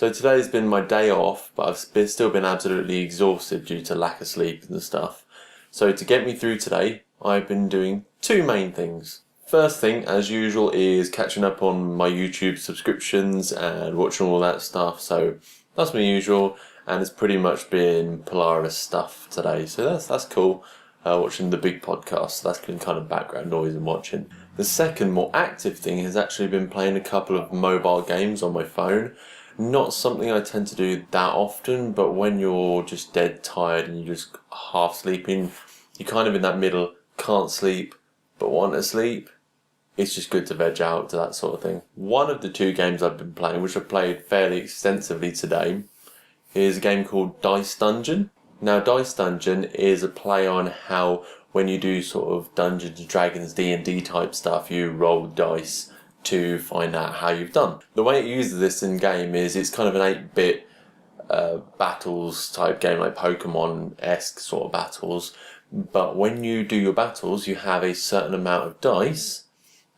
So today's been my day off, but still been absolutely exhausted due to lack of sleep and stuff. So to get me through today, I've been doing two main things. First thing, as usual, is catching up on my YouTube subscriptions and watching all that stuff. So that's my usual, and it's pretty much been Polaris stuff today. So that's cool. Watching the big podcast, so that's been kind of background noise and watching. The second, more active thing has actually been playing a couple of mobile games on my phone. Not something I tend to do that often, but when you're just dead tired and you're just half sleeping, you're kind of in that middle, can't sleep, but want to sleep. It's just good to veg out to that sort of thing. One of the two games I've been playing, which I've played fairly extensively today, is a game called Dice Dungeon. Now, Dice Dungeon is a play on how when you do sort of Dungeons and Dragons D&D type stuff, you roll dice to find out how you've done. The way it uses this in game is it's kind of an 8-bit battles type game, like Pokemon-esque sort of battles. But when you do your battles, you have a certain amount of dice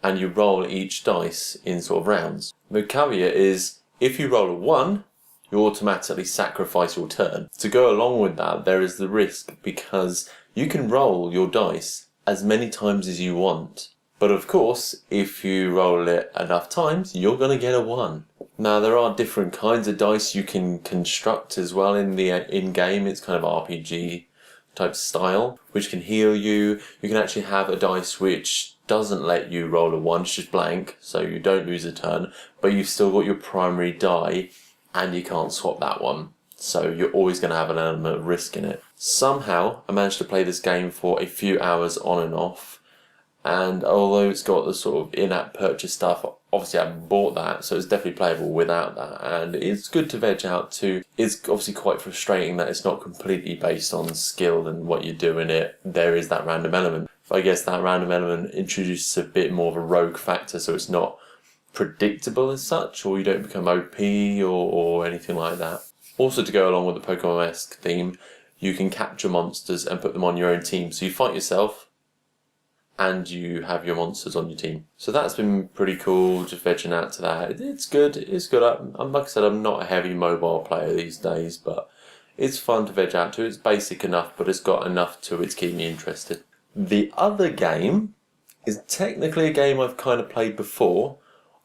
and you roll each dice in sort of rounds. The caveat is if you roll a 1, you automatically sacrifice your turn. To go along with that, there is the risk because you can roll your dice as many times as you want. But of course, if you roll it enough times, you're going to get a 1. Now, there are different kinds of dice you can construct as well in the in-game. It's kind of RPG type style, which can heal you. You can actually have a dice which doesn't let you roll a 1, it's just blank, so you don't lose a turn, but you've still got your primary die, and you can't swap that one. So you're always going to have an element of risk in it. Somehow, I managed to play this game for a few hours on and off. And although it's got the sort of in-app purchase stuff, obviously I haven't bought that, so it's definitely playable without that. And it's good to veg out too. It's obviously quite frustrating that it's not completely based on skill and what you do in it. There is that random element. But I guess that random element introduces a bit more of a rogue factor, so it's not predictable as such, or you don't become OP or anything like that. Also, to go along with the Pokemon-esque theme, you can capture monsters and put them on your own team. So you fight yourself, and you have your monsters on your team. So that's been pretty cool, just vegging out to that. It's good. Like I said, I'm not a heavy mobile player these days, but it's fun to veg out to. It's basic enough, but it's got enough to it to keep me interested. The other game is technically a game I've kind of played before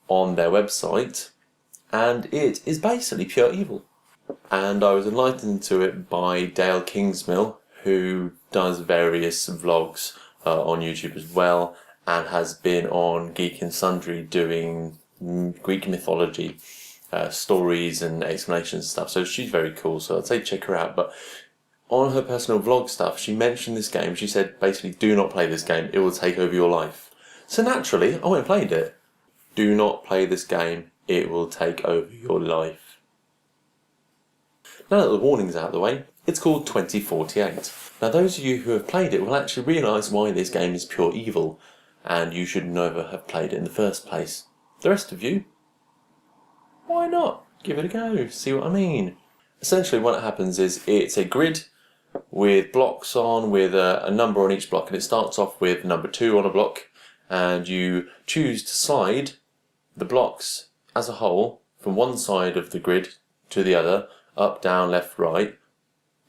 on their website, and it is basically pure evil. And I was enlightened to it by Dale Kingsmill, who does various vlogs on YouTube as well, and has been on Geek and Sundry doing Greek mythology stories and explanations and stuff. So she's very cool, so I'd say check her out. But on her personal vlog stuff, she mentioned this game. She said basically, do not play this game, it will take over your life. So naturally, I went and played it. Do not play this game, it will take over your life. Now that the warning's out of the way, it's called 2048. Now those of you who have played it will actually realise why this game is pure evil, and you should never have played it in the first place. The rest of you, why not? Give it a go, see what I mean. Essentially what happens is it's a grid with blocks on, with a number on each block, and it starts off with number 2 on a block, and you choose to slide the blocks as a whole from one side of the grid to the other, up, down, left, right,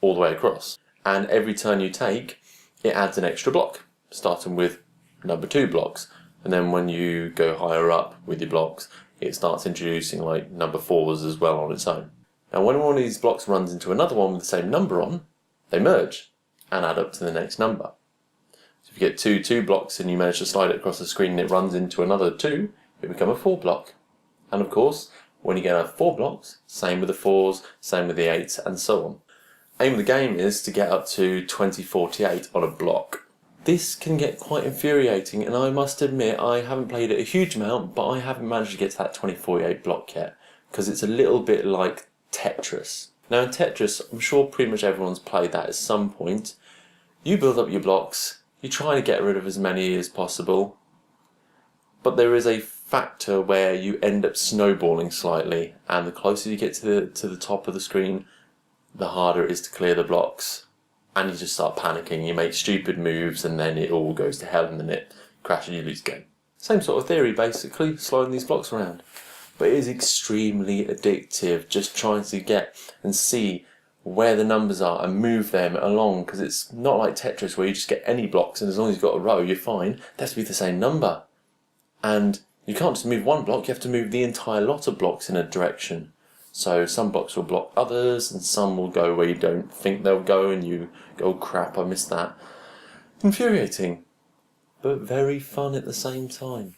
all the way across. And every turn you take, it adds an extra block, starting with number 2 blocks. And then when you go higher up with your blocks, it starts introducing like number 4s as well on its own. And when one of these blocks runs into another one with the same number on, they merge and add up to the next number. So if you get two blocks and you manage to slide it across the screen and it runs into another 2, it becomes a 4 block. And of course, when you get 4 blocks, same with the 4s, same with the 8s, and so on. Aim of the game is to get up to 2048 on a block. This can get quite infuriating, and I must admit I haven't played it a huge amount, but I haven't managed to get to that 2048 block yet, because it's a little bit like Tetris. Now in Tetris, I'm sure pretty much everyone's played that at some point. You build up your blocks, you try to get rid of as many as possible, but there is a factor where you end up snowballing slightly, and the closer you get to the top of the screen, the harder it is to clear the blocks, and you just start panicking. You make stupid moves, and then it all goes to hell, and then it crashes and you lose the game. Same sort of theory, basically, sliding these blocks around. but it is extremely addictive just trying to get and see where the numbers are and move them along, because it's not like Tetris where you just get any blocks and as long as you've got a row you're fine. They have to be the same number, and you can't just move one block, you have to move the entire lot of blocks in a direction. So some blocks will block others and some will go where you don't think they'll go and you go, oh crap, I missed that. Infuriating, but very fun at the same time.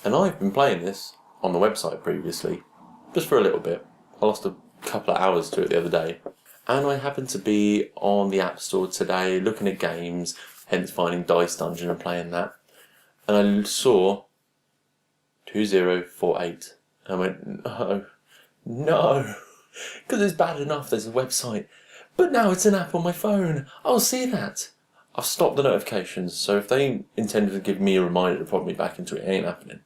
And I've been playing this on the website previously, just for a little bit. I lost a couple of hours to it the other day. And I happened to be on the App Store today looking at games, hence finding Dice Dungeon and playing that. And I saw 2048. I went, no, because it's bad enough there's a website. But now it's an app on my phone. I'll see that. I've stopped the notifications, so if they intended to give me a reminder to pop me back into it, it ain't happening.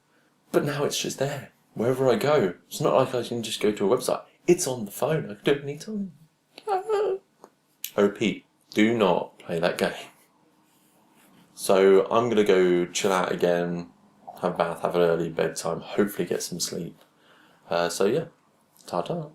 But now it's just there, wherever I go. It's not like I can just go to a website. It's on the phone. I can do it anytime. I repeat, do not play that game. So I'm going to go chill out again, have a bath, have an early bedtime, hopefully get some sleep. So yeah, ta-ta.